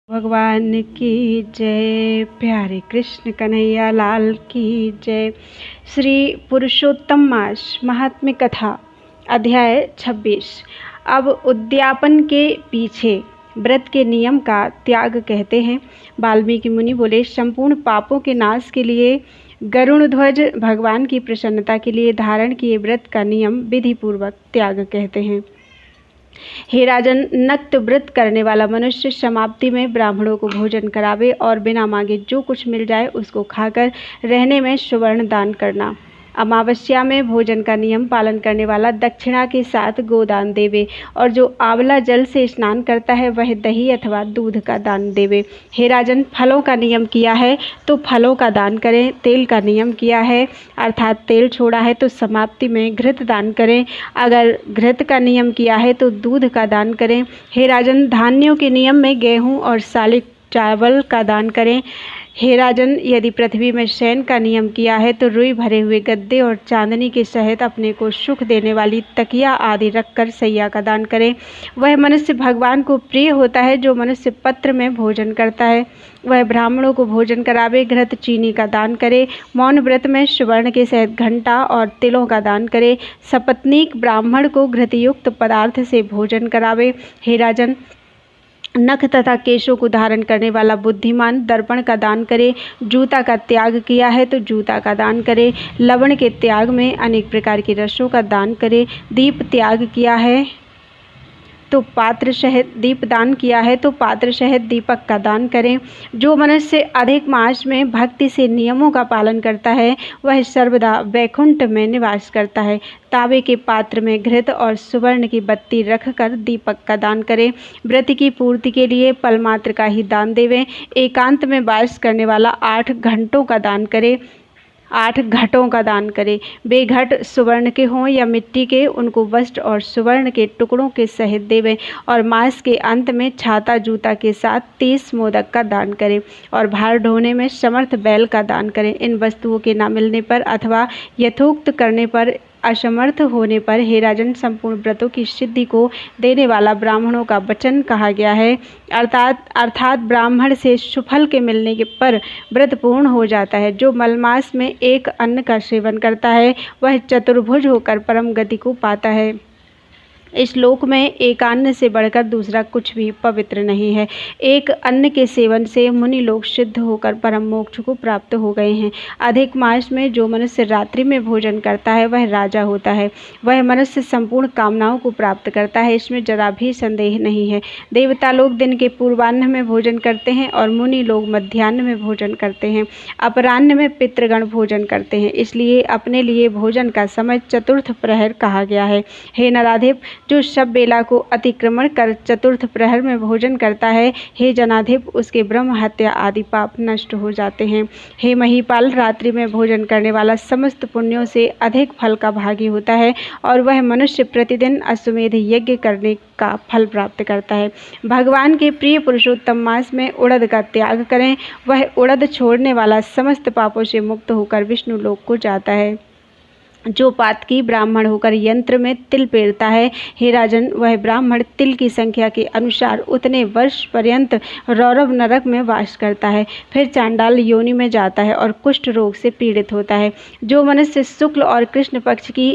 भगवान की जय। प्यारे कृष्ण कन्हैया लाल की जय। श्री पुरुषोत्तम मास महात्म्य कथा अध्याय 26। अब उद्यापन के पीछे व्रत के नियम का त्याग कहते हैं। वाल्मीकि मुनि बोले, संपूर्ण पापों के नाश के लिए गरुण ध्वज भगवान की प्रसन्नता के लिए धारण किए व्रत का नियम विधि पूर्वक त्याग कहते हैं। हे राजन, नक्त व्रत करने वाला मनुष्य समाप्ति में ब्राह्मणों को भोजन करावे और बिना मांगे जो कुछ मिल जाए उसको खाकर रहने में सुवर्ण दान करना। अमावस्या में भोजन का नियम पालन करने वाला दक्षिणा के साथ गोदान देवे, और जो आंवला जल से स्नान करता है वह दही अथवा दूध का दान देवे। हे राजन, फलों का नियम किया है तो फलों का दान करें। तेल का नियम किया है अर्थात तेल छोड़ा है तो समाप्ति में घृत दान करें। अगर घृत का नियम किया है तो दूध का दान करें। हे राजन, धान्यों के नियम में गेहूँ और सालिक चावल का दान करें। हे राजन, यदि पृथ्वी में शयन का नियम किया है तो रुई भरे हुए गद्दे और चांदनी के सहित अपने को सुख देने वाली तकिया आदि रखकर सैया का दान करें। वह मनुष्य भगवान को प्रिय होता है जो मनुष्य पत्र में भोजन करता है। वह ब्राह्मणों को भोजन करावे, घृत चीनी का दान करे। मौन व्रत में सुवर्ण के सहित घंटा और तिलों का दान करे। सपत्नीक ब्राह्मण को घृतयुक्त पदार्थ से भोजन करावे। हे राजन, नख तथा केशों को धारण करने वाला बुद्धिमान दर्पण का दान करे। जूता का त्याग किया है तो जूता का दान करे। लवण के त्याग में अनेक प्रकार की रसों का दान करे। दीप त्याग किया है तो पात्र सहित दीपदान किया है तो पात्र सहित दीपक का दान करें। जो मनुष्य अधिक मास में भक्ति से नियमों का पालन करता है वह सर्वदा वैकुंठ में निवास करता है। तांबे के पात्र में घृत और सुवर्ण की बत्ती रखकर दीपक का दान करें। व्रत की पूर्ति के लिए पलमात्र का ही दान देवें। एकांत में वास करने वाला 8 घंटों का दान करे, 8 घटों का दान करे। वे घट सुवर्ण के हों या मिट्टी के, उनको वस्त्र और सुवर्ण के टुकड़ों के सहित देवें। और मास के अंत में छाता जूता के साथ 30 मोदक का दान करें और भार ढोने में समर्थ बैल का दान करें। इन वस्तुओं के न मिलने पर अथवा यथोक्त करने पर असमर्थ होने पर हे राजन, संपूर्ण व्रतों की सिद्धि को देने वाला ब्राह्मणों का वचन कहा गया है। अर्थात ब्राह्मण से सुफल के मिलने के पर व्रत पूर्ण हो जाता है। जो मलमास में एक अन्न का सेवन करता है वह चतुर्भुज होकर परम गति को पाता है। इस लोक में एक अन्न से बढ़कर दूसरा कुछ भी पवित्र नहीं है। एक अन्न के सेवन से मुनि लोग सिद्ध होकर परम मोक्ष को प्राप्त हो गए हैं। अधिक मास में जो मनुष्य रात्रि में भोजन करता है वह राजा होता है। वह मनुष्य संपूर्ण कामनाओं को प्राप्त करता है, इसमें जरा भी संदेह नहीं है। देवता लोग दिन के पूर्वाह्न में भोजन करते हैं और मुनि लोग मध्याह्न में भोजन करते हैं। अपराह्न में पितृगण भोजन करते हैं, इसलिए अपने लिए भोजन का समय चतुर्थ प्रहर कहा गया है। हे नराधिप, जो शब बेला को अतिक्रमण कर चतुर्थ प्रहर में भोजन करता है, हे जनाधिप, उसके ब्रह्म हत्या आदि पाप नष्ट हो जाते हैं। हे महीपाल, रात्रि में भोजन करने वाला समस्त पुण्यों से अधिक फल का भागी होता है और वह मनुष्य प्रतिदिन अश्वमेध यज्ञ करने का फल प्राप्त करता है। भगवान के प्रिय पुरुषोत्तम मास में उड़द का त्याग करें। वह उड़द छोड़ने वाला समस्त पापों से मुक्त होकर विष्णु लोक को जाता है। जो पातकी ब्राह्मण होकर यंत्र में तिल पेरता है, हे राजन, वह ब्राह्मण तिल की संख्या के अनुसार उतने वर्ष पर्यंत रौरव नरक में वास करता है, फिर चांडाल योनि में जाता है और कुष्ठ रोग से पीड़ित होता है। जो मनुष्य शुक्ल और कृष्ण पक्ष की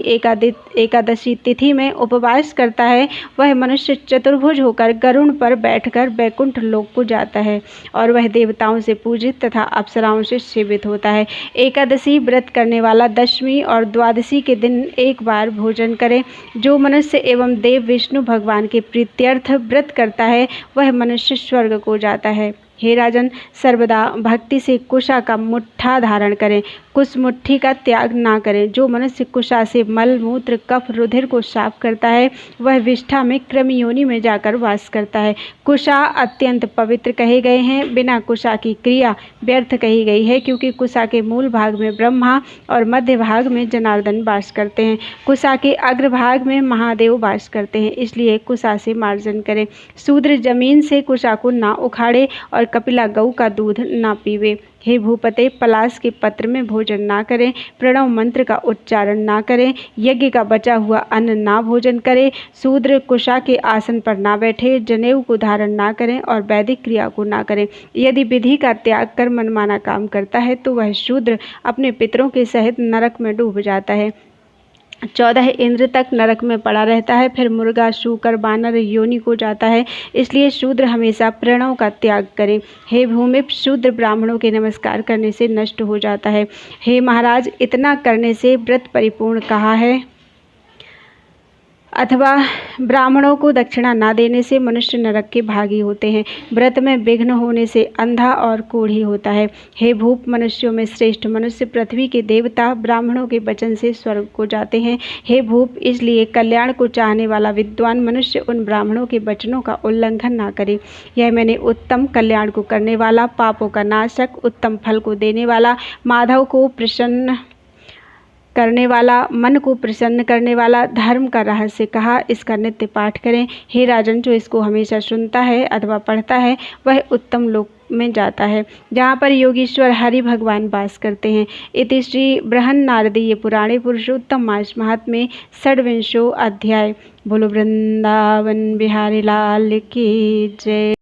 एकादशी तिथि में उपवास करता है वह मनुष्य चतुर्भुज होकर गरुण पर बैठकर वैकुंठ लोक को जाता है और वह देवताओं से पूजित तथा अप्सराओं से सेवित होता है। एकादशी व्रत करने वाला दशमी और द्वादशी के दिन एक बार भोजन करे। जो मनुष्य एवं देव विष्णु भगवान के प्रीत्यर्थ व्रत करता है वह मनुष्य स्वर्ग को जाता है। हे राजन, सर्वदा भक्ति से कुशा का मुट्ठा धारण करें, कुश मुट्ठी का त्याग ना करें। जो मनुष्य कुशा से मल मूत्र कफ रुधिर को साफ करता है वह विष्ठा में कृमि योनि में जाकर वास करता है। कुशा अत्यंत पवित्र कहे गए हैं, बिना कुशा की क्रिया व्यर्थ कही गई है, क्योंकि कुशा के मूल भाग में ब्रह्मा और मध्य भाग में जनार्दन वास करते हैं। कुशा के अग्रभाग में महादेव वास करते हैं, इसलिए कुशा से मार्जन करें। शूद्र जमीन से कुशा को ना उखाड़े और और कपिला गऊ का दूध ना पीवे। हे भूपते, पलाश के पत्र में भोजन ना करें, प्रणव मंत्र का उच्चारण ना करें, यज्ञ का बचा हुआ अन्न ना भोजन करें, शूद्र कुशा के आसन पर ना बैठे, जनेऊ को धारण ना करें और वैदिक क्रिया को ना करें। यदि विधि का त्याग कर मनमाना काम करता है तो वह शूद्र अपने पितरों के सहित नरक में डूब जाता है। 14 इंद्र तक नरक में पड़ा रहता है, फिर मुर्गा, शूकर, बानर योनि को जाता है। इसलिए शूद्र हमेशा प्रणव का त्याग करें। हे भूमिप, शूद्र ब्राह्मणों के नमस्कार करने से नष्ट हो जाता है। हे महाराज, इतना करने से व्रत परिपूर्ण कहा है, अथवा ब्राह्मणों को दक्षिणा ना देने से मनुष्य नरक के भागी होते हैं। व्रत में विघ्न होने से अंधा और कोढ़ी होता है। हे भूप, मनुष्यों में श्रेष्ठ मनुष्य पृथ्वी के देवता ब्राह्मणों के वचन से स्वर्ग को जाते हैं। हे भूप, इसलिए कल्याण को चाहने वाला विद्वान मनुष्य उन ब्राह्मणों के वचनों का उल्लंघन ना करे। यह मैंने उत्तम कल्याण को करने वाला, पापों का नाशक, उत्तम फल को देने वाला, माधव को प्रसन्न करने वाला, मन को प्रसन्न करने वाला धर्म का रहस्य कहा। इसका नित्य पाठ करें। हे राजन, जो इसको हमेशा सुनता है अथवा पढ़ता है वह उत्तम लोक में जाता है, जहाँ पर योगीश्वर हरि भगवान वास करते हैं। इति श्री बृहन्नारदीय पुराणे पुरुषोत्तम मास महात्म्ये षड्विंशो अध्याय। बोलो वृंदावन बिहारी लाल की जय।